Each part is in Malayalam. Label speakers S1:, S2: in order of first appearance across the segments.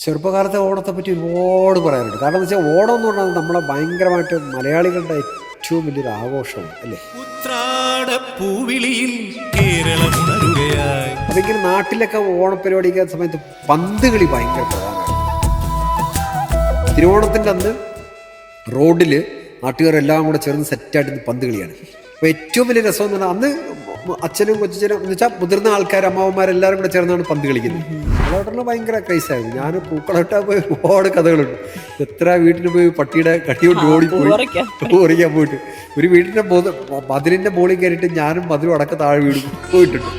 S1: ചെറുപ്പകാലത്തെ ഓണത്തെ പറ്റി ഒരുപാട് പറയാനുണ്ട്. കാരണം എന്ന് വെച്ചാൽ ഓണം എന്ന് പറഞ്ഞാൽ നമ്മളെ ഭയങ്കരമായിട്ട് മലയാളികളുടെ ഏറ്റവും വലിയൊരു ആഘോഷമാണ് അല്ലേ.
S2: ഉത്രാടപ്പൂവിളിയിൽ കേരളമുണരുകയായി.
S1: അതിങ്ങനെ നാട്ടിലൊക്കെ ഓണപരിപാടിക്ക് സമയത്ത് പന്ത് കളി ഭയങ്കര പ്രധാനമാണ്. തിരുവോണത്തിൻ്റെ അന്ന് റോഡിൽ നാട്ടുകാരെല്ലാം കൂടെ ചേർന്ന് സെറ്റായിട്ട് പന്ത് കളിയാണ്. അപ്പോൾ ഏറ്റവും വലിയ രസം എന്ന് പറഞ്ഞാൽ അന്ന് അച്ഛനും കൊച്ചനും എന്ന് വെച്ചാൽ മുതിർന്ന ആൾക്കാർ അമ്മാവന്മാരെല്ലാവരും കൂടെ ചേർന്നാണ് പന്ത് കളിക്കുന്നത്. പൂക്കളോട്ടുള്ള ഭയങ്കര ക്രൈസായിരുന്നു. ഞാൻ പൂക്കളോട്ടാ പോയി ഒരുപാട് കഥകളുണ്ട്. എത്ര വീട്ടിൽ പോയി പട്ടിയുടെ കട്ടിയോട്ട് ഓടിപ്പോയി ഓറിക്കാൻ പോയിട്ട് ഒരു വീടിൻ്റെ മതിലിൻ്റെ മുകളിൽ കയറിയിട്ട് ഞാനും മതിലും അടക്കം താഴെ വീട് പോയിട്ടുണ്ട്.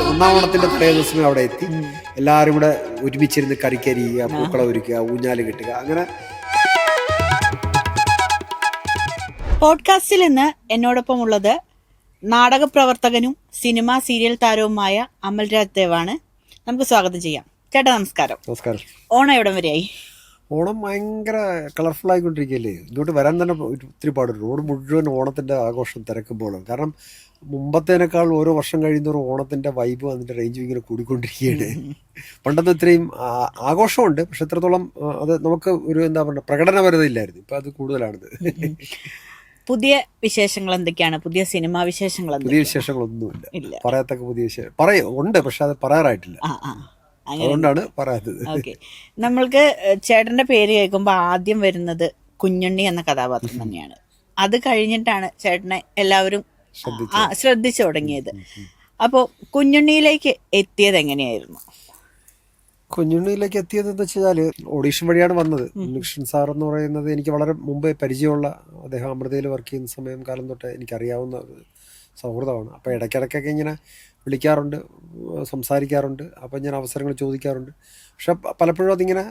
S1: ഒന്നാം ഓണത്തിൻ്റെ തലേ ദിവസമേ അവിടെ എത്തി എല്ലാവരും കൂടെ ഒരുമിച്ചിരുന്ന് കറിക്കരിയുക, പൂക്കളം ഒരുക്കുക, ഊഞ്ഞാല് കെട്ടുക. അങ്ങനെ
S3: പോഡ്കാസ്റ്റിൽ ഇന്ന് എന്നോടൊപ്പം ഉള്ളത് നാടക പ്രവർത്തകനും സിനിമ സീരിയൽ താരവുമായ അമൽരാജ് ദേവാണ്. നമുക്ക് സ്വാഗതം ചെയ്യാം. ചേട്ടാ നമസ്കാരം.
S1: നമസ്കാരം.
S3: ഓണം എവിടം വരെയായി?
S1: ഓണം ഭയങ്കര കളർഫുൾ ആയിക്കൊണ്ടിരിക്കുകയല്ലേ. ഇങ്ങോട്ട് വരാൻ തന്നെ ഒത്തിരി പാടുണ്ട്. റോഡ് മുഴുവൻ ഓണത്തിൻ്റെ ആഘോഷം തിരക്കുമ്പോഴും. കാരണം മുമ്പത്തേനേക്കാൾ ഓരോ വർഷം കഴിയുന്നവരും ഓണത്തിൻ്റെ വൈബ് അതിൻ്റെ റേഞ്ചും ഇങ്ങനെ കൂടിക്കൊണ്ടിരിക്കുകയാണ്. പണ്ടത്തെ ഇത്രയും ആഘോഷമുണ്ട്, പക്ഷെ എത്രത്തോളം അത് നമുക്ക് ഒരു എന്താ പറയുക പ്രകടനപരതയില്ലായിരുന്നു. ഇപ്പം അത് കൂടുതലാണിത്.
S3: പുതിയ വിശേഷങ്ങൾ എന്തൊക്കെയാണ്? പുതിയ സിനിമാ വിശേഷങ്ങൾ?
S1: പുതിയ വിശേഷങ്ങളൊന്നുമില്ല. പറയത്തക്ക പുതിയ വിശേഷം ഉണ്ട്, പക്ഷെ അത് പറയാറായിട്ടില്ല. അതുകൊണ്ടാണ് പറയാത്തത്.
S3: ഓക്കെ, നമ്മൾക്ക് ചേട്ടന്റെ പേര് കേൾക്കുമ്പോൾ ആദ്യം വരുന്നത് കുഞ്ഞുണ്ണി എന്ന കഥാപാത്രം തന്നെയാണ്. അത് കഴിഞ്ഞിട്ടാണ് ചേട്ടനെ എല്ലാവരും ശ്രദ്ധിച്ചു തുടങ്ങിയത്. അപ്പോൾ കുഞ്ഞുണ്ണിയിലേക്ക് എത്തിയത് എങ്ങനെയായിരുന്നു?
S1: കുഞ്ഞുണ്ണിയിലേക്ക് എത്തിയതെന്ന് വെച്ചാൽ ഓഡീഷൻ വഴിയാണ് വന്നത്. ഉണ്ണികൃഷ്ണൻ സാർ എന്ന് പറയുന്നത് എനിക്ക് വളരെ മുമ്പേ പരിചയമുള്ള, അദ്ദേഹം അമൃതയിൽ വർക്ക് ചെയ്യുന്ന സമയം കാലം തൊട്ട് എനിക്കറിയാവുന്ന ഒരു സൗഹൃദമാണ്. അപ്പോൾ ഇടയ്ക്കിടയ്ക്കൊക്കെ ഇങ്ങനെ വിളിക്കാറുണ്ട്, സംസാരിക്കാറുണ്ട്. അപ്പോൾ ഞാൻ അവസരങ്ങൾ ചോദിക്കാറുണ്ട്. പക്ഷെ പലപ്പോഴും അതിങ്ങനെ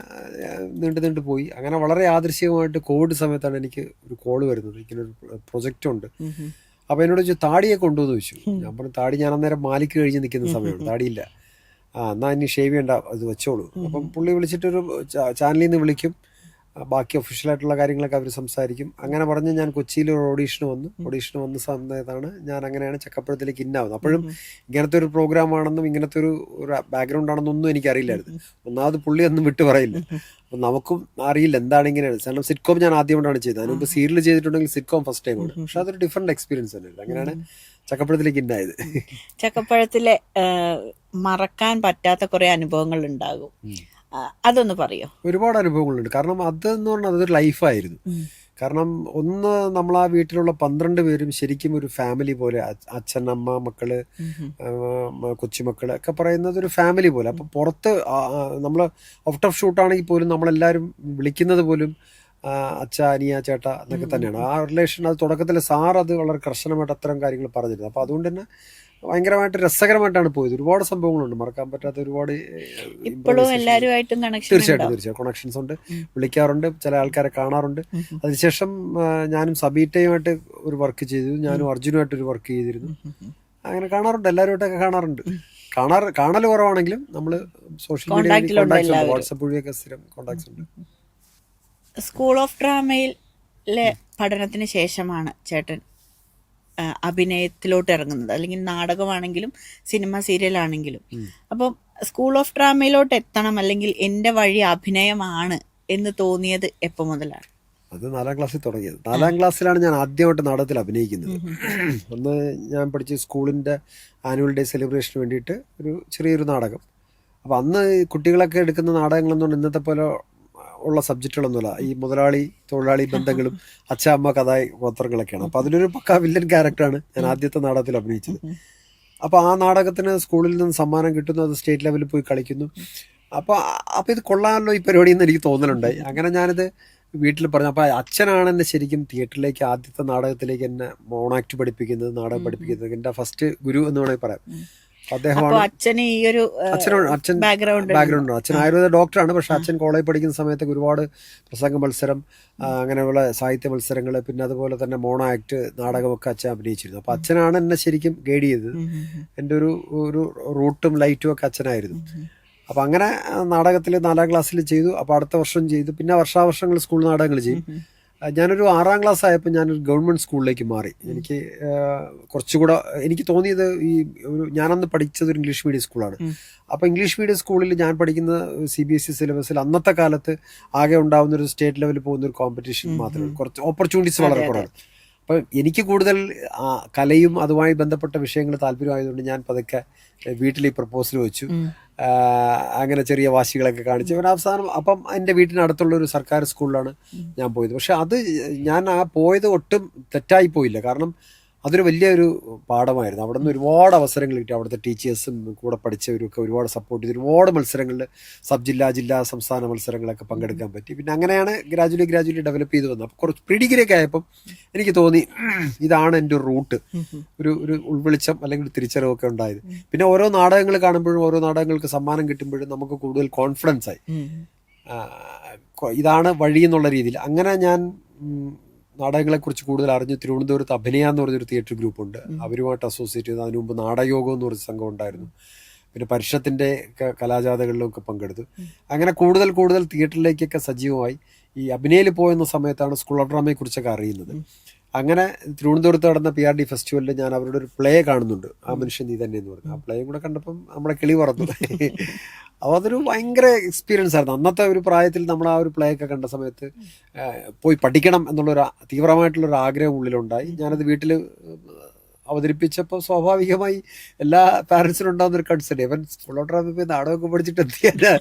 S1: നീണ്ടു പോയി. അങ്ങനെ വളരെ യാദൃശ്ചികമായിട്ട് കോവിഡ് സമയത്താണ് എനിക്ക് ഒരു കോള് വരുന്നത്. ഇങ്ങനൊരു പ്രൊജക്റ്റുണ്ട്. അപ്പോൾ എന്നോട് ചോദിച്ചു താടിയെ കൊണ്ടുവന്ന് ചോദിച്ചു. ഞാൻ പറഞ്ഞു താടി ഞാൻ അന്നേരം മാലിക്ക് കഴിഞ്ഞ് നിൽക്കുന്ന സമയമാണ്, താടിയില്ല. എന്നാൽ ഇനി ഷേവ് ചെയ്യേണ്ട, അത് വെച്ചോളൂ. അപ്പം പുള്ളി വിളിച്ചിട്ടൊരു ചാനലിൽ നിന്ന് വിളിക്കും, ബാക്കി ഒഫീഷ്യലായിട്ടുള്ള കാര്യങ്ങളൊക്കെ അവർ സംസാരിക്കും. അങ്ങനെ പറഞ്ഞ് ഞാൻ കൊച്ചിയിൽ ഒരു ഓഡീഷന് വന്ന സമയത്താണ് ഞാൻ അങ്ങനെയാണ് ചക്കപ്പഴത്തിലേക്ക് ഇന്നാവുന്നത്. അപ്പോഴും ഇങ്ങനത്തെ ഒരു പ്രോഗ്രാമാണെന്നും ഇങ്ങനത്തെ ഒരു ബാക്ക്ഗ്രൗണ്ട് ആണെന്നൊന്നും എനിക്കറിയില്ലായിരുന്നു. ഒന്നാമത് പുള്ളി ഒന്നും വിട്ടു പറയില്ല. അപ്പം നമുക്കും അറിയില്ല എന്താണ് ഇങ്ങനെയാണ്. കാരണം സിറ്റ്കോം ഞാൻ ആദ്യമായിട്ടാണ് ചെയ്തത്. അതിന് മുമ്പ് സീരിയൽ ചെയ്തിട്ടുണ്ടെങ്കിൽ സിറ്റ്കോം ഫസ്റ്റ് ടൈമാണ്. പക്ഷെ അതൊരു ഡിഫറെന്റ് എക്സ്പീരിയൻസ് തന്നെയാണ്. അങ്ങനെയാണ് ചക്കപ്പഴത്തിലേക്ക് ഇന്നായത്.
S3: ചക്കപ്പഴത്തിലെ മറക്കാൻ പറ്റാത്ത കുറെ അനുഭവങ്ങൾ ഉണ്ടാകും, അതൊന്ന് പറയോ?
S1: ഒരുപാട് അനുഭവങ്ങളുണ്ട്. കാരണം അതെന്ന് പറഞ്ഞാൽ അതൊരു ലൈഫായിരുന്നു. കാരണം ഒന്ന്, നമ്മൾ ആ വീട്ടിലുള്ള 12 പേരും ശരിക്കും ഒരു ഫാമിലി പോലെ. അച്ഛൻ, അമ്മ, മക്കള്, കൊച്ചുമക്കള് ഒക്കെ പറയുന്നത് ഒരു ഫാമിലി പോലെ. അപ്പം പുറത്ത് നമ്മൾ ഔട്ട് ഓഫ് ഷൂട്ടാണെങ്കിൽ പോലും നമ്മളെല്ലാവരും വിളിക്കുന്നത് പോലും അച്ഛ, അനിയ, ചേട്ട എന്നൊക്കെ തന്നെയാണ്. ആ റിലേഷൻ അത് തുടക്കത്തിൽ സാർ അത് വളരെ കർശനമായിട്ട് അത്തരം കാര്യങ്ങൾ പറഞ്ഞിരുന്നു. അപ്പോൾ അതുകൊണ്ട് തന്നെ ഭയങ്കരമായിട്ട് രസകരമായിട്ടാണ് പോയത്. ഒരുപാട് സംഭവങ്ങളുണ്ട്, മറക്കാൻ പറ്റാത്ത ഒരുപാട്. തീർച്ചയായിട്ടും കണക്ഷൻസ് ഉണ്ട്, വിളിക്കാറുണ്ട്, ചില ആൾക്കാരെ കാണാറുണ്ട്. അതിനുശേഷം ഞാനും സബീറ്റയുമായിട്ട് ഒരു വർക്ക് ചെയ്തു, ഞാനും അർജുനുമായിട്ട് ഒരു വർക്ക് ചെയ്തിരുന്നു. അങ്ങനെ കാണാറുണ്ട്, എല്ലാവരുമായിട്ടൊക്കെ കാണാറുണ്ട്. കാണൽ കുറവാണെങ്കിലും നമ്മൾ സോഷ്യൽ മീഡിയ, വാട്സപ്പ് വഴിയൊക്കെ സ്ഥിരം കോണ്ടാക്ട്സ് ഉണ്ട്.
S3: സ്കൂൾ ഓഫ് ഡ്രാമയിലെ പഠനത്തിന് ശേഷമാണ് ചേട്ടൻ അഭിനയത്തിലോട്ട് ഇറങ്ങുന്നത്, അല്ലെങ്കിൽ നാടകമാണെങ്കിലും സിനിമ സീരിയലാണെങ്കിലും. അപ്പം സ്കൂൾ ഓഫ് ഡ്രാമയിലോട്ട് എത്തണം, അല്ലെങ്കിൽ എൻ്റെ വഴി അഭിനയമാണ് എന്ന് തോന്നിയത് എപ്പോൾ മുതലാണ്?
S1: അത് 4ാം ക്ലാസ്സിൽ തുടങ്ങിയത്. 4ാം ക്ലാസ്സിലാണ് ഞാൻ ആദ്യമായിട്ട് നാടകത്തിൽ അഭിനയിക്കുന്നത്. അന്ന് ഞാൻ പഠിച്ച സ്കൂളിൻ്റെ ആനുവൽ ഡേ സെലിബ്രേഷന് വേണ്ടിയിട്ട് ഒരു ചെറിയൊരു നാടകം. അപ്പോൾ അന്ന് കുട്ടികളൊക്കെ എടുക്കുന്ന നാടകങ്ങളൊന്നും ഇന്നത്തെ പോലെ ഉള്ള സബ്ജക്റ്റുകളൊന്നുമില്ല. ഈ മുതലാളി തൊഴിലാളി ബന്ധങ്ങളും അച്ഛ അമ്മ കഥാപാത്രങ്ങളൊക്കെയാണ്. അപ്പോൾ അതിലൊരു പക്കാ വില്ലൻ ക്യാരക്ടറാണ് ഞാൻ ആദ്യത്തെ നാടകത്തിൽ അഭിനയിച്ചത്. അപ്പോൾ ആ നാടകത്തിന് സ്കൂളിൽ നിന്ന് സമ്മാനം കിട്ടുന്നു, അത് സ്റ്റേറ്റ് ലെവലിൽ പോയി കളിക്കുന്നു. അപ്പോൾ ഇത് കൊള്ളാമല്ലോ ഈ പരിപാടി എന്ന് എനിക്ക് തോന്നലുണ്ടായി. അങ്ങനെ ഞാനിത് വീട്ടിൽ പറഞ്ഞു. അപ്പോൾ അച്ഛനാണ് എന്നെ ശരിക്കും തിയേറ്ററിലേക്ക്, ആദ്യത്തെ നാടകത്തിലേക്ക് എന്നെ മോണാക്ട് പഠിപ്പിക്കുന്നത്, നാടകം പഠിപ്പിക്കുന്നത്. എൻ്റെ ഫസ്റ്റ് ഗുരു എന്ന് വേണമെങ്കിൽ പറയാം. അദ്ദേഹമാണ്. അച്ഛൻ ബാക്ക്ഗ്രൗണ്ട്. അച്ഛൻ ആയുർവേദ ഡോക്ടറാണ്. പക്ഷെ അച്ഛൻ കോളേജ് പഠിക്കുന്ന സമയത്ത് ഒരുപാട് പ്രസംഗ മത്സരം, അങ്ങനെയുള്ള സാഹിത്യ മത്സരങ്ങൾ, പിന്നെ അതുപോലെ തന്നെ മോണോ ആക്ട്, നാടകമൊക്കെ അച്ഛൻ അഭിനയിച്ചിരുന്നു. അപ്പോൾ അച്ഛനാണ് എന്നെ ശരിക്കും ഗൈഡ് ചെയ്തത്. എൻ്റെ ഒരു റൂട്ടും ലൈറ്റും ഒക്കെ അച്ഛനായിരുന്നു. അപ്പോൾ അങ്ങനെ നാടകത്തിൽ 4ാം ക്ലാസ്സിൽ ചെയ്തു. അപ്പോൾ അടുത്ത വർഷം ചെയ്തു. പിന്നെ വർഷാവർഷങ്ങൾ സ്കൂൾ നാടകങ്ങൾ ചെയ്യും. ഞാനൊരു 6ാം ക്ലാസ് ആയപ്പോൾ ഞാനൊരു ഗവൺമെൻറ് സ്കൂളിലേക്ക് മാറി. എനിക്ക് കുറച്ചുകൂടെ എനിക്ക് തോന്നിയത് ഞാനന്ന് പഠിച്ചത് ഒരു ഇംഗ്ലീഷ് മീഡിയം സ്കൂളാണ്. അപ്പോൾ ഇംഗ്ലീഷ് മീഡിയം സ്കൂളിൽ ഞാൻ പഠിക്കുന്ന CBSE സിലബസിൽ അന്നത്തെ കാലത്ത് ആകെ ഉണ്ടാകുന്ന ഒരു സ്റ്റേറ്റ് ലെവലിൽ പോകുന്ന ഒരു കോമ്പറ്റീഷൻ മാത്രമേ, കുറച്ച് ഓപ്പർച്യൂണിറ്റീസ് വളരെ കുറവാണ്. അപ്പം എനിക്ക് കൂടുതൽ കലയും അതുമായി ബന്ധപ്പെട്ട വിഷയങ്ങൾ താല്പര്യമായതുകൊണ്ട് ഞാൻ പതുക്കെ വീട്ടിൽ ഈ പ്രപ്പോസൽ വെച്ചു. അങ്ങനെ ചെറിയ വാശികളൊക്കെ കാണിച്ചു. അവൻ അവസാനം അപ്പം എൻ്റെ വീട്ടിനടുത്തുള്ള ഒരു സർക്കാർ സ്കൂളിലാണ് ഞാൻ പോയത്. പക്ഷെ അത് ഞാൻ പോയത് ഒട്ടും തെറ്റായി പോയില്ല. കാരണം അതൊരു വലിയൊരു പാഠമായിരുന്നു. അവിടെ നിന്ന് ഒരുപാട് അവസരങ്ങൾ കിട്ടി. അവിടുത്തെ ടീച്ചേഴ്സും കൂടെ പഠിച്ചവരൊക്കെ ഒരുപാട് സപ്പോർട്ട് ചെയ്ത് ഒരുപാട് മത്സരങ്ങളിൽ ജില്ലാ സംസ്ഥാന മത്സരങ്ങളൊക്കെ പങ്കെടുക്കാൻ പറ്റി. പിന്നെ അങ്ങനെയാണ് ഗ്രാജുവലി ഡെവലപ്പ് ചെയ്ത് വന്നത്. അപ്പോൾ കുറച്ച് പ്രീഡിഗ്രിയൊക്കെ ആയപ്പം എനിക്ക് തോന്നി ഇതാണ് എൻ്റെ ഒരു റൂട്ട്, ഒരു ഉൾവെളിച്ചം അല്ലെങ്കിൽ തിരിച്ചറിവൊക്കെ ഉണ്ടായത്. പിന്നെ ഓരോ നാടകങ്ങൾ കാണുമ്പോഴും ഓരോ നാടകങ്ങൾക്ക് സമ്മാനം കിട്ടുമ്പോഴും നമുക്ക് കൂടുതൽ കോൺഫിഡൻസ് ആയി. ഇതാണ് വഴി എന്നുള്ള രീതിയിൽ അങ്ങനെ ഞാൻ നാടകങ്ങളെക്കുറിച്ച് കൂടുതൽ അറിഞ്ഞു. തിരുവനന്തപുരത്ത് അഭിനയ എന്ന് പറഞ്ഞൊരു തിയേറ്റർ ഗ്രൂപ്പുണ്ട്, അവരുമായിട്ട് അസോസിയേറ്റ് ചെയ്തു. അതിനു മുമ്പ് നാടകയോഗം എന്ന് പറഞ്ഞ സംഘം ഉണ്ടായിരുന്നു. പിന്നെ പരിഷത്തിൻ്റെ കലാജാഥകളിലൊക്കെ പങ്കെടുത്തു. അങ്ങനെ കൂടുതൽ തിയേറ്ററിലേക്കൊക്കെ സജീവമായി. ഈ അഭിനയയിൽ പോയെന്ന സമയത്താണ് സ്കൂൾ ഓഫ് ഡ്രാമയെക്കുറിച്ചൊക്കെ അറിയുന്നത്. അങ്ങനെ തിരുവനന്തപുരത്ത് നടന്ന PRD ഫെസ്റ്റിവലിൽ ഞാൻ അവരുടെ ഒരു പ്ലേ കാണുന്നുണ്ട്, ആ മനുഷ്യൻ നീ തന്നെ എന്ന് പറഞ്ഞു. ആ പ്ലേയും കൂടെ കണ്ടപ്പം നമ്മുടെ കിളി പറന്നു. അപ്പോൾ അതൊരു ഭയങ്കര എക്സ്പീരിയൻസ് ആയിരുന്നു. അന്നത്തെ ഒരു പ്രായത്തിൽ നമ്മൾ ആ ഒരു പ്ലേ ഒക്കെ കണ്ട സമയത്ത് പോയി പഠിക്കണം എന്നുള്ളൊരു തീവ്രമായിട്ടുള്ളൊരു ആഗ്രഹം ഉള്ളിലുണ്ടായി. ഞാനത് വീട്ടിൽ അവതരിപ്പിച്ചപ്പോൾ സ്വാഭാവികമായി എല്ലാ പാരൻസിനും ഉണ്ടാകുന്ന ഒരു കൺസേൺ, ഇവൻ സ്കൂൾ ഓഫ് ഡ്രാമ പോയി നാടകമൊക്കെ പഠിച്ചിട്ട് എന്ത് ചെയ്യാനാ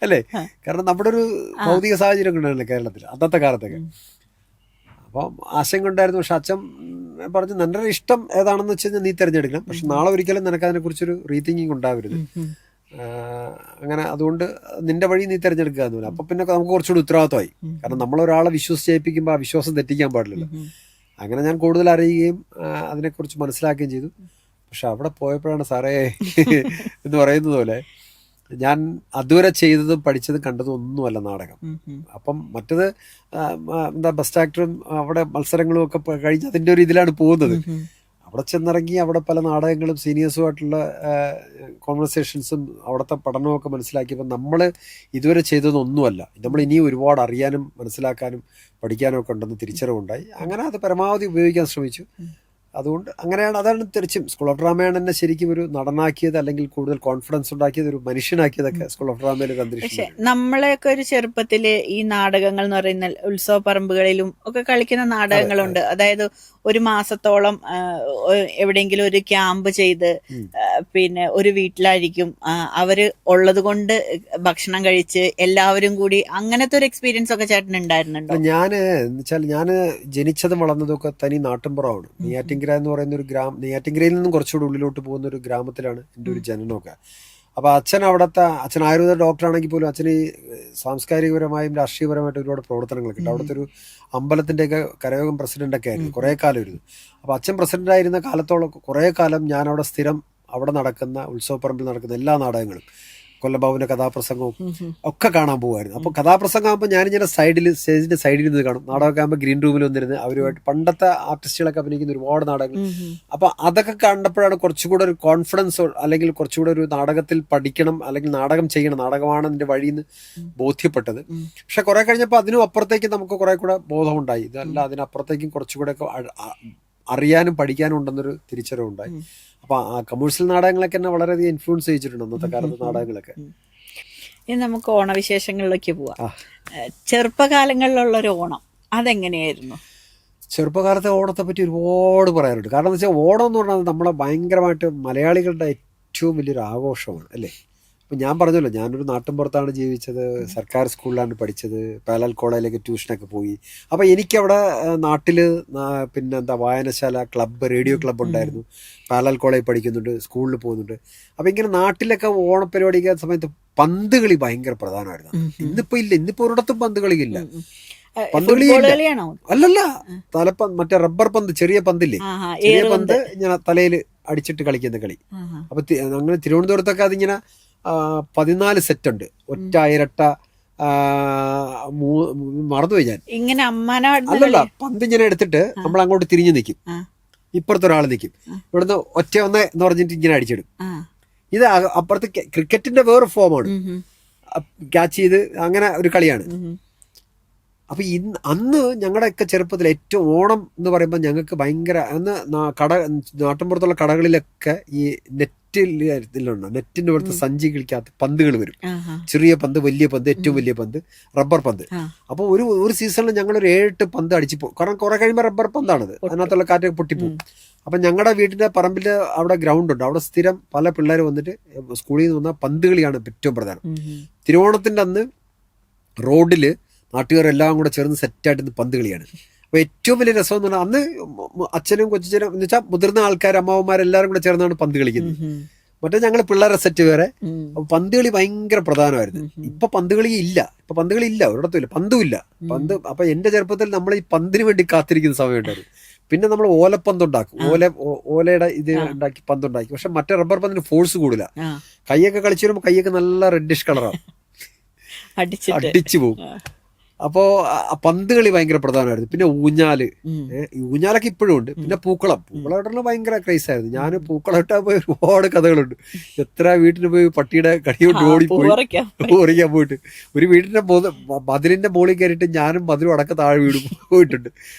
S1: അല്ലേ? കാരണം നമ്മുടെ ഒരു ഭൗതിക സാഹചര്യം കൊണ്ടാണല്ലോ കേരളത്തിൽ അന്നത്തെ കാലത്തൊക്കെ. അപ്പം ആശങ്ക ഉണ്ടായിരുന്നു. പക്ഷെ അച്ഛൻ പറഞ്ഞു നിന്റെ ഇഷ്ടം ഏതാണെന്ന് വെച്ച് കഴിഞ്ഞാൽ നീ തിരഞ്ഞെടുക്കണം, പക്ഷെ നാളെ ഒരിക്കലും നിനക്ക് അതിനെക്കുറിച്ചൊരു റീതിങ്കിങ് ഉണ്ടാവരുത്. അങ്ങനെ അതുകൊണ്ട് നിന്റെ വഴി നീ തിരഞ്ഞെടുക്കുക എന്ന് പറഞ്ഞു. അപ്പം പിന്നെ നമുക്ക് കുറച്ചുകൂടി ഉത്തരവാദിത്തമായി. കാരണം നമ്മളൊരാളെ വിശ്വസിച്ചേൽപ്പിക്കുമ്പോൾ ആ വിശ്വാസം തെറ്റിക്കാൻ പാടില്ലല്ലോ. അങ്ങനെ ഞാൻ കൂടുതൽ അറിയുകയും അതിനെക്കുറിച്ച് മനസ്സിലാക്കുകയും ചെയ്തു. പക്ഷെ അവിടെ പോയപ്പോഴാണ് സാറേ എന്ന് പറയുന്നത് പോലെ ഞാൻ അതുവരെ ചെയ്തതും പഠിച്ചതും കണ്ടതും ഒന്നുമല്ല നാടകം. അപ്പം മറ്റത് ബെസ്റ്റ് ആക്ടറും അവിടെ മത്സരങ്ങളും ഒക്കെ കഴിഞ്ഞ് അതിൻ്റെ ഒരു ഇതിലാണ് പോകുന്നത്. അവിടെ ചെന്നിറങ്ങി അവിടെ പല നാടകങ്ങളും സീനിയേഴ്സുമായിട്ടുള്ള കോൺവെർസേഷൻസും അവിടുത്തെ പഠനമൊക്കെ മനസ്സിലാക്കിയപ്പോൾ നമ്മൾ ഇതുവരെ ചെയ്തതൊന്നുമല്ല, നമ്മൾ ഇനിയും ഒരുപാട് അറിയാനും മനസ്സിലാക്കാനും പഠിക്കാനും ഒക്കെ ഉണ്ടെന്ന് തിരിച്ചറിവുണ്ടായി. അങ്ങനെ അത് പരമാവധി ഉപയോഗിക്കാൻ ശ്രമിച്ചു. അതുകൊണ്ട് അതാണ് തിരിച്ചും സ്കൂൾ ഓഫ് ഡ്രാമയാണ് എന്നെ ശരിക്കും ഒരു നടനാക്കിയത്, അല്ലെങ്കിൽ കൂടുതൽ കോൺഫിഡൻസ് ഉണ്ടാക്കിയത്, ഒരു മനുഷ്യനാക്കിയതൊക്കെ സ്കൂൾ ഓഫ് ഡ്രാമയിൽ ഒരു അന്തരീക്ഷം.
S3: നമ്മളെയൊക്കെ ഒരു ചെറുപ്പത്തില് ഈ നാടകങ്ങൾ എന്ന് പറയുന്ന ഉത്സവ പറമ്പുകളിലും ഒക്കെ കളിക്കുന്ന നാടകങ്ങളുണ്ട്. അതായത് ഒരു മാസത്തോളം എവിടെയെങ്കിലും ഒരു ക്യാമ്പ് ചെയ്ത് പിന്നെ ഒരു വീട്ടിലായിരിക്കും അവര് ഉള്ളത് കൊണ്ട് ഭക്ഷണം കഴിച്ച് എല്ലാവരും കൂടി, അങ്ങനത്തെ ഒരു എക്സ്പീരിയൻസ് ഒക്കെ ചേട്ടൻ ഉണ്ടായിരുന്നുണ്ടോ?
S1: ഞാന് ജനിച്ചതും വളർന്നതൊക്കെ തനി നാട്ടിൻപുറമാണ്. നെയ്യാറ്റിൻകര എന്ന് പറയുന്ന ഒരു നെയ്യാറ്റിൻകരയിൽ നിന്നും കുറച്ചുകൂടി ഉള്ളിലോട്ട് പോകുന്ന ഒരു ഗ്രാമത്തിലാണ് എൻ്റെ ഒരു ജനനമൊക്കെ. അപ്പോൾ അച്ഛൻ ആയുർവേദ ഡോക്ടറാണെങ്കിൽ പോലും അച്ഛന് സാംസ്കാരികപരമായും രാഷ്ട്രീയപരമായിട്ട് ഒരുപാട് പ്രവർത്തനങ്ങളൊക്കെ ഉണ്ട്. അവിടുത്തെ ഒരു അമ്പലത്തിൻ്റെയൊക്കെ കരയോഗം പ്രസിഡൻ്റൊക്കെ ആയിരുന്നു കുറേ കാലം ഇരുന്നു. അപ്പോൾ അച്ഛൻ പ്രസിഡൻ്റായിരുന്ന കാലത്തോളം കുറേ കാലം ഞാൻ സ്ഥിരം അവിടെ നടക്കുന്ന ഉത്സവപ്പറമ്പിൽ നടക്കുന്ന എല്ലാ നാടകങ്ങളും, കൊല്ലംബാബുവിൻ്റെ കഥാപ്രസംഗവും ഒക്കെ കാണാൻ പോകുമായിരുന്നു. അപ്പോൾ കഥാപ്രസംഗം ആകുമ്പോൾ ഞാനിങ്ങനെ സ്റ്റേജിൻ്റെ സൈഡിൽ നിന്ന് കാണും. നാടകമൊക്കെ ആകുമ്പോൾ ഗ്രീൻ റൂമിൽ വന്നിരുന്ന് അവരുമായിട്ട് പണ്ടത്തെ ആർട്ടിസ്റ്റുകളൊക്കെ അഭിനയിക്കുന്ന ഒരുപാട് നാടകങ്ങൾ. അപ്പോൾ അതൊക്കെ കണ്ടപ്പോഴാണ് കുറച്ചുകൂടെ ഒരു കോൺഫിഡൻസ്, അല്ലെങ്കിൽ കുറച്ചുകൂടെ ഒരു നാടകത്തിൽ പഠിക്കണം, അല്ലെങ്കിൽ നാടകം ചെയ്യണം, നാടകമാണ് എൻ്റെ വഴിയെന്ന് ബോധ്യപ്പെട്ടത്. പക്ഷെ കുറെ കഴിഞ്ഞപ്പോൾ അതിനും അപ്പുറത്തേക്ക് നമുക്ക് കുറെ കൂടെ ബോധമുണ്ടായി. ഇതല്ല, അതിനപ്പുറത്തേക്കും കുറച്ചുകൂടെ ഒക്കെ അറിയാനും പഠിക്കാനും ഉണ്ടെന്നൊരു തിരിച്ചറിവുണ്ടായി. അപ്പൊ ആ കമേഴ്ഷ്യൽ നാടകങ്ങളൊക്കെ എന്നെ വളരെയധികം ഇൻഫ്ലുവൻസ് ചെയ്തിട്ടുണ്ട് അന്നത്തെ കാലത്ത് നാടകങ്ങളൊക്കെ.
S3: ഇനി നമുക്ക് ഓണവിശേഷങ്ങളിലേക്ക് പോവാം. ചെറുപ്പകാലങ്ങളിലുള്ളൊരു ഓണം അതെങ്ങനെയായിരുന്നു?
S1: ചെറുപ്പകാലത്തെ ഓണത്തെ പറ്റി ഒരുപാട് പറയാറുണ്ട്. കാരണം എന്ന് വെച്ചാൽ ഓണം എന്ന് പറഞ്ഞാൽ നമ്മളെ ഭയങ്കരമായിട്ട് മലയാളികളുടെ ഏറ്റവും വലിയൊരു ആഘോഷമാണ് അല്ലേ. അപ്പം ഞാൻ പറഞ്ഞല്ലോ, ഞാനൊരു നാട്ടിൻപുറത്താണ് ജീവിച്ചത്, സർക്കാർ സ്കൂളിലാണ് പഠിച്ചത്, പാലാൽ കോളേജിലേക്ക് ട്യൂഷനൊക്കെ പോയി. അപ്പോൾ എനിക്കവിടെ നാട്ടിൽ വായനശാല, ക്ലബ്ബ്, റേഡിയോ ക്ലബ്ബ് ഉണ്ടായിരുന്നു. പാലാൽ കോളേജ് പഠിക്കുന്നുണ്ട്, സ്കൂളിൽ പോകുന്നുണ്ട്. അപ്പോൾ ഇങ്ങനെ നാട്ടിലൊക്കെ ഓണപ്പരിപാടിക്കുന്ന സമയത്ത് പന്ത് കളി ഭയങ്കര പ്രധാനമായിരുന്നു. ഇന്നിപ്പോൾ ഇല്ല, ഇന്നിപ്പോൾ ഒരിടത്തും പന്ത് കളിയില്ല. പന്ത് കളിയില്ല, അല്ലല്ല, മറ്റേ റബ്ബർ പന്ത്, ചെറിയ പന്തില്ലേ, ചെറിയ പന്ത് ഇങ്ങനെ തലയിൽ അടിച്ചിട്ട് കളിക്കുന്ന കളി. അപ്പൊ അങ്ങനെ തിരുവനന്തപുരത്തൊക്കെ അതിങ്ങനെ 14 സെറ്റ് ഉണ്ട്, ഒറ്റ, ഇരട്ട, മറന്നുപോയി ഞാൻ.
S3: ഇങ്ങനെ
S1: അല്ലല്ല, പന്ത് ഇങ്ങനെ എടുത്തിട്ട് നമ്മൾ അങ്ങോട്ട് തിരിഞ്ഞു നിൽക്കും, ഇപ്പുറത്തൊരാൾ നിൽക്കും, ഇവിടുന്ന് ഒറ്റ ഒന്ന് എന്ന് പറഞ്ഞിട്ട് ഇങ്ങനെ അടിച്ചിടും. ഇത് അപ്പുറത്ത് ക്രിക്കറ്റിന്റെ വേറെ ഫോമാണ്, ക്യാച്ച് ചെയ്ത് അങ്ങനെ ഒരു കളിയാണ്. അപ്പൊ അന്ന് ഞങ്ങളുടെയൊക്കെ ചെറുപ്പത്തിൽ ഏറ്റവും ഓണം എന്ന് പറയുമ്പോൾ ഞങ്ങൾക്ക് ഭയങ്കര അന്ന് നാട്ടിൻപുറത്തുള്ള കടകളിലൊക്കെ ഈ നെറ്റിന്റെ പോലത്തെ സഞ്ചികൾക്കകത്ത് പന്തുകൾ വരും. ചെറിയ പന്ത്, വലിയ പന്ത്, ഏറ്റവും വലിയ പന്ത്, റബ്ബർ പന്ത്. അപ്പോൾ ഒരു സീസണിൽ ഞങ്ങളൊരു 7-8 പന്ത് അടിച്ചു പോകും. കാരണം കുറെ കഴിയുമ്പോൾ റബ്ബർ പന്താണത്, അതിനകത്തുള്ള കാറ്റൊക്കെ പൊട്ടിപ്പോകും. അപ്പം ഞങ്ങളുടെ വീട്ടിന്റെ പറമ്പിൽ അവിടെ ഗ്രൗണ്ട് ഉണ്ട്. അവിടെ സ്ഥിരം പല പിള്ളേർ വന്നിട്ട് സ്കൂളിൽ നിന്ന് വന്ന പന്ത് കളിയാണ് ഏറ്റവും പ്രധാനം. തിരുവോണത്തിന്റെ അന്ന് റോഡിൽ നാട്ടുകാരെല്ലാം കൂടെ ചേർന്ന് സെറ്റായിട്ട് പന്ത് കളിയാണ്. അപ്പോൾ ഏറ്റവും വലിയ രസം എന്ന് പറഞ്ഞാൽ അന്ന് അച്ഛനും കൊച്ചനും എന്ന് വെച്ചാൽ മുതിർന്ന ആൾക്കാർ, അമ്മാവന്മാരെല്ലാവരും കൂടെ ചേർന്നാണ് പന്ത് കളിക്കുന്നത്. മറ്റേ ഞങ്ങൾ പിള്ളേരെ സെറ്റ് വേറെ. അപ്പൊ പന്ത് കളി ഭയങ്കര പ്രധാനമായിരുന്നു. ഇപ്പൊ പന്ത് കളി ഇല്ല, ഒരിടത്തും ഇല്ല, പന്തുമില്ല. അപ്പൊ എന്റെ ചെറുപ്പത്തിൽ നമ്മൾ ഈ പന്തിന് വേണ്ടി കാത്തിരിക്കുന്ന സമയമുണ്ടായിരുന്നു. പിന്നെ നമ്മൾ ഓലപ്പന്തുണ്ടാക്കും, ഓലയുടെ ഇത് ഉണ്ടാക്കി പന്തുണ്ടാക്കി. പക്ഷെ മറ്റേ റബ്ബർ പന്തിന് ഫോഴ്സ് കൂടുതല. കൈയൊക്കെ കളിച്ചു വരുമ്പോൾ കൈയൊക്കെ നല്ല റെഡിഷ് കളറാണ്, അടിച്ചു പോകും. അപ്പോ പന്ത് കളി ഭയങ്കര പ്രധാനമായിരുന്നു. പിന്നെ ഊഞ്ഞാലൊക്കെ ഇപ്പോഴും ഉണ്ട്. പിന്നെ പൂക്കളമായിട്ടുള്ള ഭയങ്കര ക്രൈസ് ആയിരുന്നു. ഞാൻ പൂക്കളമിട്ടാ പോയി ഒരുപാട് കഥകളുണ്ട്. എത്ര വീട്ടിൽ പോയി പട്ടിയുടെ കടിയോട്ട് ഓടിപ്പോയി ഓടിക്കാൻ പോയിട്ട്, ഒരു വീടിന്റെ മതിലിന്റെ മുകളിൽ കയറിയിട്ട് ഞാനും മതിലും അടക്കം താഴെ വീട് പോയിട്ടുണ്ട്.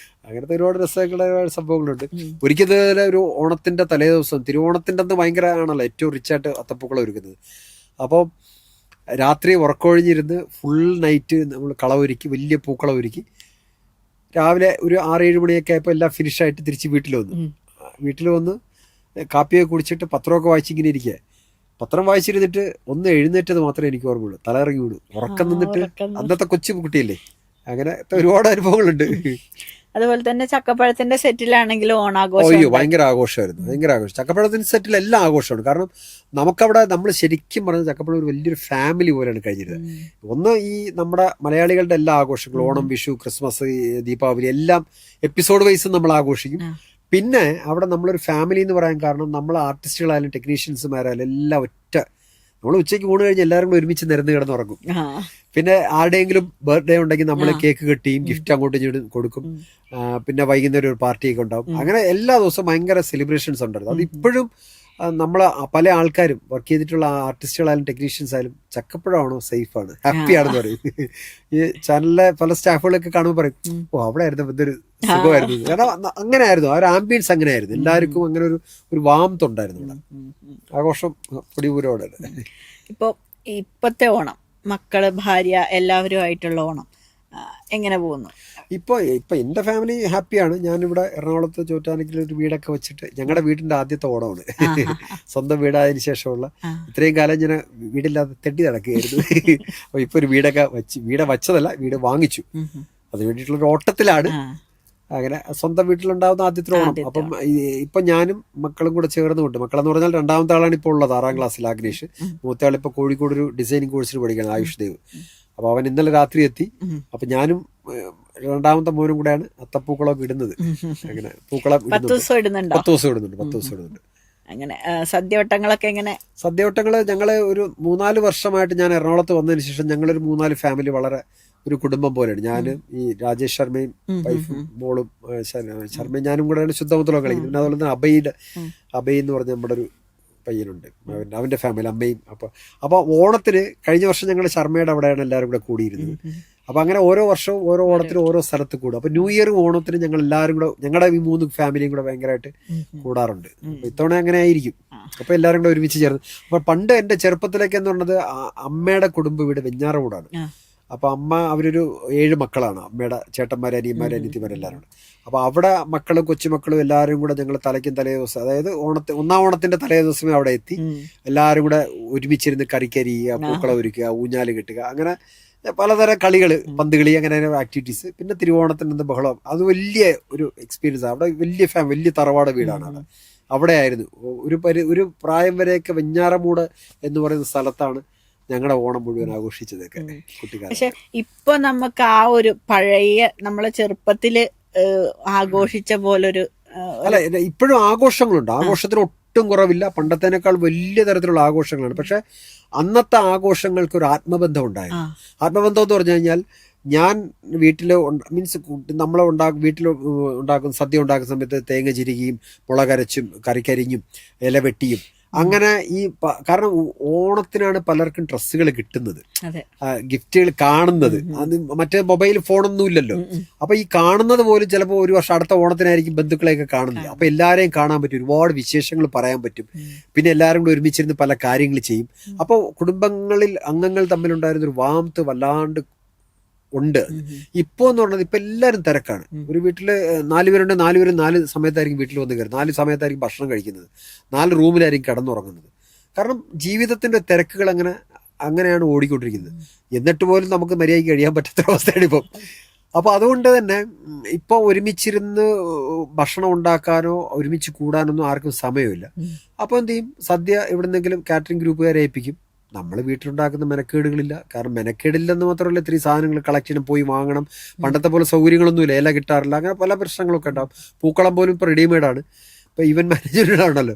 S1: അങ്ങനത്തെ ഒരുപാട് രസകരമായ സംഭവങ്ങളുണ്ട്. ഒരിക്കലും ഒരു ഓണത്തിന്റെ തലേ ദിവസം, തിരുവോണത്തിന്റെ അന്ന് ഭയങ്കര ആണല്ലോ ഏറ്റവും റിച്ചായിട്ട് അത്തപ്പൂക്കളം ഒരുക്കുന്നത്. അപ്പോൾ രാത്രി ഉറക്കമൊഴിഞ്ഞിരുന്ന് ഫുൾ നൈറ്റ് നമ്മൾ കളമൊരുക്കി, വലിയ പൂക്കളം ഒരുക്കി. രാവിലെ ഒരു 6-7 മണിയൊക്കെ ആയപ്പോൾ എല്ലാം ഫിനിഷായിട്ട് തിരിച്ച് വീട്ടിൽ വന്ന് കാപ്പിയൊക്കെ കുടിച്ചിട്ട് പത്രമൊക്കെ വായിച്ചിങ്ങനെ ഇരിക്കുക. പത്രം വായിച്ചിരുന്നിട്ട് ഒന്ന് എഴുന്നേറ്റത് മാത്രമേ എനിക്ക് ഓർമ്മയുള്ളൂ. തലയിറങ്ങി വീണു, ഉറക്കം നിന്നിട്ട്. അന്നത്തെ കൊച്ചു കുട്ടിയല്ലേ, അങ്ങനെ ഒരുപാട് അനുഭവങ്ങളുണ്ട്.
S3: അതുപോലെ തന്നെ ചക്കപ്പഴത്തിന്റെ സെറ്റിലാണെങ്കിലും ഓണാഘോഷം
S1: ഭയങ്കര ആഘോഷമായിരുന്നു. ചക്കപ്പഴത്തിന്റെ സെറ്റിൽ എല്ലാം ആഘോഷമാണ്. കാരണം നമുക്കവിടെ നമ്മൾ ശരിക്കും പറഞ്ഞ ചക്കപ്പഴം ഒരു വലിയൊരു ഫാമിലി പോലെയാണ് കഴിഞ്ഞിരുന്നത്. ഒന്ന് ഈ നമ്മുടെ മലയാളികളുടെ എല്ലാ ആഘോഷങ്ങളും, ഓണം, വിഷു, ക്രിസ്മസ്, ദീപാവലി എല്ലാം എപ്പിസോഡ് വൈസ് നമ്മൾ ആഘോഷിക്കും. പിന്നെ അവിടെ നമ്മളൊരു ഫാമിലി എന്ന് പറയാൻ കാരണം നമ്മൾ ആർട്ടിസ്റ്റുകളായാലും ടെക്നീഷ്യൻസുമാരായാലും എല്ലാം നമ്മൾ ഉച്ചയ്ക്ക് ഊണ് കഴിഞ്ഞ് എല്ലാവരും കൂടെ ഒരുമിച്ച് നിരന്ന് കിടന്നുറങ്ങും. പിന്നെ ആരുടെയെങ്കിലും ബർത്ത്ഡേ ഉണ്ടെങ്കിൽ നമ്മൾ കേക്ക് കെട്ടിയും ഗിഫ്റ്റ് അങ്ങോട്ട് കൊടുക്കും. പിന്നെ വൈകുന്നേരം ഒരു പാർട്ടിയൊക്കെ ഉണ്ടാവും. അങ്ങനെ എല്ലാ ദിവസവും ഭയങ്കര സെലിബ്രേഷൻസ് ഉണ്ടായിരുന്നു. അത് ഇപ്പോഴും നമ്മൾ പല ആൾക്കാരും വർക്ക് ചെയ്തിട്ടുള്ള ആർട്ടിസ്റ്റുകളായാലും ടെക്നീഷ്യൻസ് ആയാലും ചക്കപ്പഴമാണോ സേഫാണ്, ഹാപ്പിയാണെന്ന് പറയും. ഈ ചാനലിലെ പല സ്റ്റാഫുകളൊക്കെ കാണുമ്പോൾ പറയും, അവിടെ ആയിരുന്നു എന്തൊരു സുഖമായിരുന്നു. കാരണം അങ്ങനെ ആയിരുന്നു, ആ ഒരു ആംബിയൻസ് അങ്ങനെ ആയിരുന്നു. എല്ലാവർക്കും അങ്ങനെ ഒരു വാംത്ത് ഉണ്ടായിരുന്നു ഇവിടെ. ആഘോഷം പൊടിപൂരോടെ.
S3: ഇപ്പത്തെ ഓണം മക്കള്, ഭാര്യ എല്ലാവരും ആയിട്ടുള്ള ഓണം എങ്ങനെ പോകുന്നു?
S1: ഇപ്പൊ എന്റെ ഫാമിലി ഹാപ്പിയാണ്. ഞാനിവിടെ എറണാകുളത്ത് ചോറ്റാനിക്കൽ ഒരു വീടൊക്കെ വെച്ചിട്ട്, ഞങ്ങളുടെ വീടിന്റെ ആദ്യത്തെ ഓണമാണ്. സ്വന്തം വീടായതിനു ശേഷമുള്ള. ഇത്രയും കാലം ഞാൻ വീടില്ലാതെ തെണ്ടി നടക്കുകയായിരുന്നു. അപ്പൊ ഇപ്പൊ ഒരു വീടൊക്കെ വെച്ചതല്ല, വീട് വാങ്ങിച്ചു. അത് വേണ്ടിയിട്ടുള്ളൊരു ഓട്ടത്തിലാണ്. അങ്ങനെ സ്വന്തം വീട്ടിലുണ്ടാവുന്ന ആദ്യത്തെ ഓണം. അപ്പം ഇപ്പൊ ഞാനും മക്കളും കൂടെ ചേർന്നുകൊണ്ട്, മക്കളെന്ന് പറഞ്ഞാൽ രണ്ടാമത്തെ ആളാണ് ഇപ്പോൾ ഉള്ളത്, 6ാം ക്ലാസ്സിൽ ആഗ്നേഷ്. മൂത്ത ആൾ ഇപ്പൊ കോഴിക്കോട് ഒരു ഡിസൈനിങ് കോഴ്സിന് പഠിക്കണം, ആയുഷ് ദേവ്. അപ്പൊ അവൻ ഇന്നലെ രാത്രി എത്തി. അപ്പൊ ഞാനും രണ്ടാമത്തെ മോനും കൂടെയാണ് അത്തപ്പൂക്കളമൊക്കെ ഇടുന്നത്. അങ്ങനെ പൂക്കളം 10 ദിവസം ഇടുന്നുണ്ട്.
S3: അങ്ങനെ സദ്യവട്ടങ്ങളൊക്കെ എങ്ങനെ?
S1: സദ്യവട്ടങ്ങള് ഞങ്ങള് ഒരു 3-4 വർഷമായിട്ട്, ഞാൻ എറണാകുളത്ത് വന്നതിന് ശേഷം ഞങ്ങളൊരു 3-4 ഫാമിലി വളരെ ഒരു കുടുംബം പോലെയാണ്. ഞാൻ ഈ രാജേഷ് ശർമ്മയും വൈഫും മോളും ശർമ്മയും ഞാനും കൂടെയാണ് ശുദ്ധമൂത്രം കളിക്കുന്നത്. പിന്നെ അതുപോലെ തന്നെ അബയ് എന്ന് പറഞ്ഞ നമ്മുടെ ഒരു പയ്യനുണ്ട്, അവന്റെ ഫാമിലി, അമ്മയും. അപ്പൊ ഓണത്തിന് കഴിഞ്ഞ വർഷം ഞങ്ങൾ ശർമ്മയുടെ അവിടെയാണ് എല്ലാവരും കൂടെ കൂടിയിരുന്നത്. അപ്പൊ അങ്ങനെ ഓരോ വർഷവും ഓരോ ഓണത്തിനും ഓരോ സ്ഥലത്ത് കൂടും. അപ്പൊ ന്യൂ ഇയറും ഓണത്തിനും ഞങ്ങൾ എല്ലാവരും കൂടെ, ഞങ്ങളുടെ ഈ 3 ഫാമിലിയും കൂടെ ഭയങ്കരമായിട്ട് കൂടാറുണ്ട്. അപ്പൊ ഇത്തവണ അങ്ങനെ ആയിരിക്കും. അപ്പൊ എല്ലാവരും കൂടെ ഒരുമിച്ച് ചേർന്ന്. അപ്പൊ പണ്ട് എന്റെ ചെറുപ്പത്തിലേക്ക് എന്ന് പറഞ്ഞത് അമ്മയുടെ കുടുംബ വീട് വെഞ്ഞാറമൂടാണ്. അപ്പൊ അവരൊരു 7 മക്കളാണ്. അമ്മയുടെ ചേട്ടന്മാര്, അനിയന്മാര്, അനിയത്തിമാരെല്ലാവരും. അപ്പൊ അവിടെ മക്കളും കൊച്ചുമക്കളും എല്ലാവരും കൂടെ ഞങ്ങൾ തലയ്ക്കും തലേ ദിവസം, അതായത് ഒന്നാം ഓണത്തിന്റെ തലേ ദിവസമേ അവിടെ എത്തി എല്ലാവരും കൂടെ ഒരുമിച്ചിരുന്ന് കറിക്കരിയുക, പൂക്കളം ഒരുക്കുക, ഊഞ്ഞാല് കെട്ടുക, അങ്ങനെ പലതരം കളികൾ, പന്ത് കളി, അങ്ങനെ ആക്ടിവിറ്റീസ്. പിന്നെ തിരുവോണത്തിന്റെ ബഹളം, അത് വലിയ ഒരു എക്സ്പീരിയൻസ്. അവിടെ വലിയ തറവാട് വീടാണ് അവിടെ ആയിരുന്നു. ഒരു പ്രായം വരെയൊക്കെ വെഞ്ഞാറമൂട് എന്ന് പറയുന്ന സ്ഥലത്താണ് ഞങ്ങളുടെ ഓണം മുഴുവൻ ആഘോഷിച്ചതൊക്കെ കുട്ടിക്കാലം.
S3: പക്ഷെ ഇപ്പൊ നമുക്ക് ആ ഒരു പഴയ നമ്മളെ ചെറുപ്പത്തില് ആഘോഷിച്ച പോലൊരു
S1: അല്ല, ഇപ്പോഴും ആഘോഷങ്ങളുണ്ട്. ആഘോഷത്തിന് ഒട്ടും കുറവില്ല. പണ്ടത്തേനേക്കാൾ വലിയ തരത്തിലുള്ള ആഘോഷങ്ങളാണ്. പക്ഷെ അന്നത്തെ ആഘോഷങ്ങൾക്ക് ഒരു ആത്മബന്ധം ഉണ്ടായിരുന്നു. ആത്മബന്ധം എന്ന് പറഞ്ഞു കഴിഞ്ഞാൽ, ഞാൻ വീട്ടിൽ മീൻസ് വീട്ടിൽ ഉണ്ടാക്കുന്ന സദ്യ ഉണ്ടാക്കുന്ന സമയത്ത് തേങ്ങ ചിരുകിയും മുളകരച്ചും കറിക്കരിഞ്ഞും ഇല വെട്ടിയും അങ്ങനെ ഈ കാരണം ഓണത്തിനാണ് പലർക്കും ഡ്രസ്സുകൾ കിട്ടുന്നത്,
S3: അതെ.
S1: ഗിഫ്റ്റുകൾ കാണുന്നത്. അത് മറ്റേ മൊബൈൽ ഫോണൊന്നും ഇല്ലല്ലോ. അപ്പൊ ഈ കാണുന്നത് പോലും ചിലപ്പോൾ ഒരു വർഷം അടുത്ത ഓണത്തിനായിരിക്കും ബന്ധുക്കളെയൊക്കെ കാണുന്നത്. അപ്പൊ എല്ലാവരെയും കാണാൻ പറ്റും, ഒരുപാട് വിശേഷങ്ങൾ പറയാൻ പറ്റും. പിന്നെ എല്ലാവരും കൂടി ഒരുമിച്ചിരുന്ന് പല കാര്യങ്ങൾ ചെയ്യും. അപ്പോൾ കുടുംബങ്ങളിൽ അംഗങ്ങൾ തമ്മിലുണ്ടായിരുന്ന ഒരു വാംത്ത് വല്ലാണ്ട് ഉണ്ട്. ഇപ്പോ എന്ന് പറഞ്ഞത് ഇപ്പൊ എല്ലാവരും തിരക്കാണ്. ഒരു വീട്ടില് 4 പേരുണ്ട്, 4 പേരും 4 സമയത്തായിരിക്കും വീട്ടിൽ വന്ന് കയറുന്നത്, 4 സമയത്തായിരിക്കും ഭക്ഷണം കഴിക്കുന്നത്, 4 റൂമിലായിരിക്കും കിടന്നുറങ്ങുന്നത്. കാരണം ജീവിതത്തിന്റെ തിരക്കുകൾ അങ്ങനെയാണ് ഓടിക്കൊണ്ടിരിക്കുന്നത്. എന്നിട്ട് പോലും നമുക്ക് മര്യാദയ്ക്ക് കഴിയാൻ പറ്റാത്ത അവസ്ഥയാണ് ഇപ്പം. അപ്പൊ അതുകൊണ്ട് തന്നെ ഇപ്പൊ ഒരുമിച്ചിരുന്ന് ഭക്ഷണം ഉണ്ടാക്കാനോ ഒരുമിച്ച് കൂടാനൊന്നും ആർക്കും സമയമില്ല. അപ്പൊ എന്ത് ചെയ്യും, സദ്യ എവിടെന്നെങ്കിലും കാറ്ററിംഗ് ഗ്രൂപ്പുകാരെ ഏൽപ്പിക്കും. നമ്മൾ വീട്ടിലുണ്ടാക്കുന്ന മെനക്കേടുകളില്ല. കാരണം മെനക്കേടില്ലെന്ന് മാത്രമല്ല, ഇത്തിരി സാധനങ്ങൾ കളക്ട് ചെയ്യണം, പോയി വാങ്ങണം. പണ്ടത്തെ പോലെ സൗകര്യങ്ങളൊന്നുമില്ല, ഇല കിട്ടാറില്ല, അങ്ങനെ പല പ്രശ്നങ്ങളൊക്കെ ഉണ്ടാവും. പൂക്കളം പോലും ഇപ്പോൾ റെഡിമെയ്ഡാണ്, ഇപ്പോൾ ഈവൻ മാനേജ്മെൻറ്റാണല്ലോ.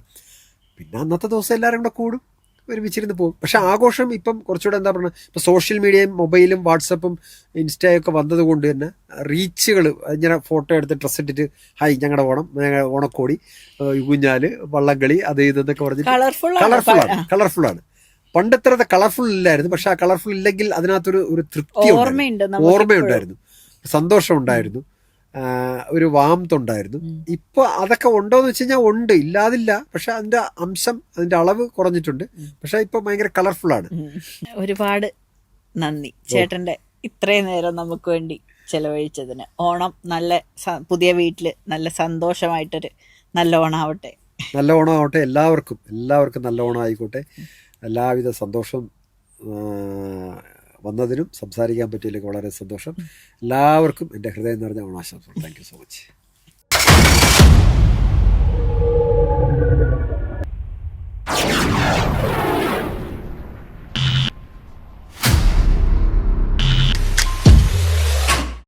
S1: പിന്നെ അന്നത്തെ ദിവസം എല്ലാവരും കൂടെ കൂടും, ഒരുമിച്ചിരുന്ന് പോകും. പക്ഷെ ആഘോഷം ഇപ്പം കുറച്ചുകൂടെ എന്താ പറയുക, ഇപ്പോൾ സോഷ്യൽ മീഡിയയും മൊബൈലും വാട്സപ്പും ഇൻസ്റ്റയൊക്കെ വന്നത് കൊണ്ട് തന്നെ റീച്ചുകൾ, ഇങ്ങനെ ഫോട്ടോ എടുത്ത് ഡ്രസ്സ് ഇട്ടിട്ട് ഹായ് ഞങ്ങളുടെ ഓണം, ഓണക്കോടി, ഊഞ്ഞാല്, വള്ളംകളി, അത് ഇതെന്നൊക്കെ പറഞ്ഞിട്ട് കളർഫുള്ളാണ്. പണ്ടത്ര കളർഫുൾ ഇല്ലായിരുന്നു. പക്ഷെ ആ കളർഫുൾ ഇല്ലെങ്കിൽ അതിനകത്തൊരു തൃപ്തി, ഓർമ്മയുണ്ടായിരുന്നു, സന്തോഷം ഉണ്ടായിരുന്നു, ഒരു വാംത്ത് ഉണ്ടായിരുന്നു. ഇപ്പൊ അതൊക്കെ ഉണ്ടോന്ന് വെച്ച് കഴിഞ്ഞാൽ ഉണ്ട്, ഇല്ലാതില്ല. പക്ഷെ അതിന്റെ അംശം, അതിന്റെ അളവ് കുറഞ്ഞിട്ടുണ്ട്. പക്ഷെ ഇപ്പൊ ഭയങ്കര കളർഫുൾ ആണ്.
S3: ഒരുപാട് നന്ദി ചേട്ടന്റെ ഇത്രയും നേരം നമുക്ക് വേണ്ടി ചെലവഴിച്ചതിന്. ഓണം നല്ല പുതിയ വീട്ടില് നല്ല സന്തോഷമായിട്ടൊരു നല്ല ഓണാവട്ടെ.
S1: നല്ല ഓണമാവട്ടെ. എല്ലാവർക്കും നല്ല ഓണം ആയിക്കോട്ടെ. എല്ലാവിധ സന്തോഷം. വന്നതിനും സംസാരിക്കാൻ പറ്റിയില്ലെങ്കിൽ വളരെ സന്തോഷം. എല്ലാവർക്കും എൻ്റെ ഹൃദയം നിറഞ്ഞ ഓണാശംസകൾ. Thank you so much.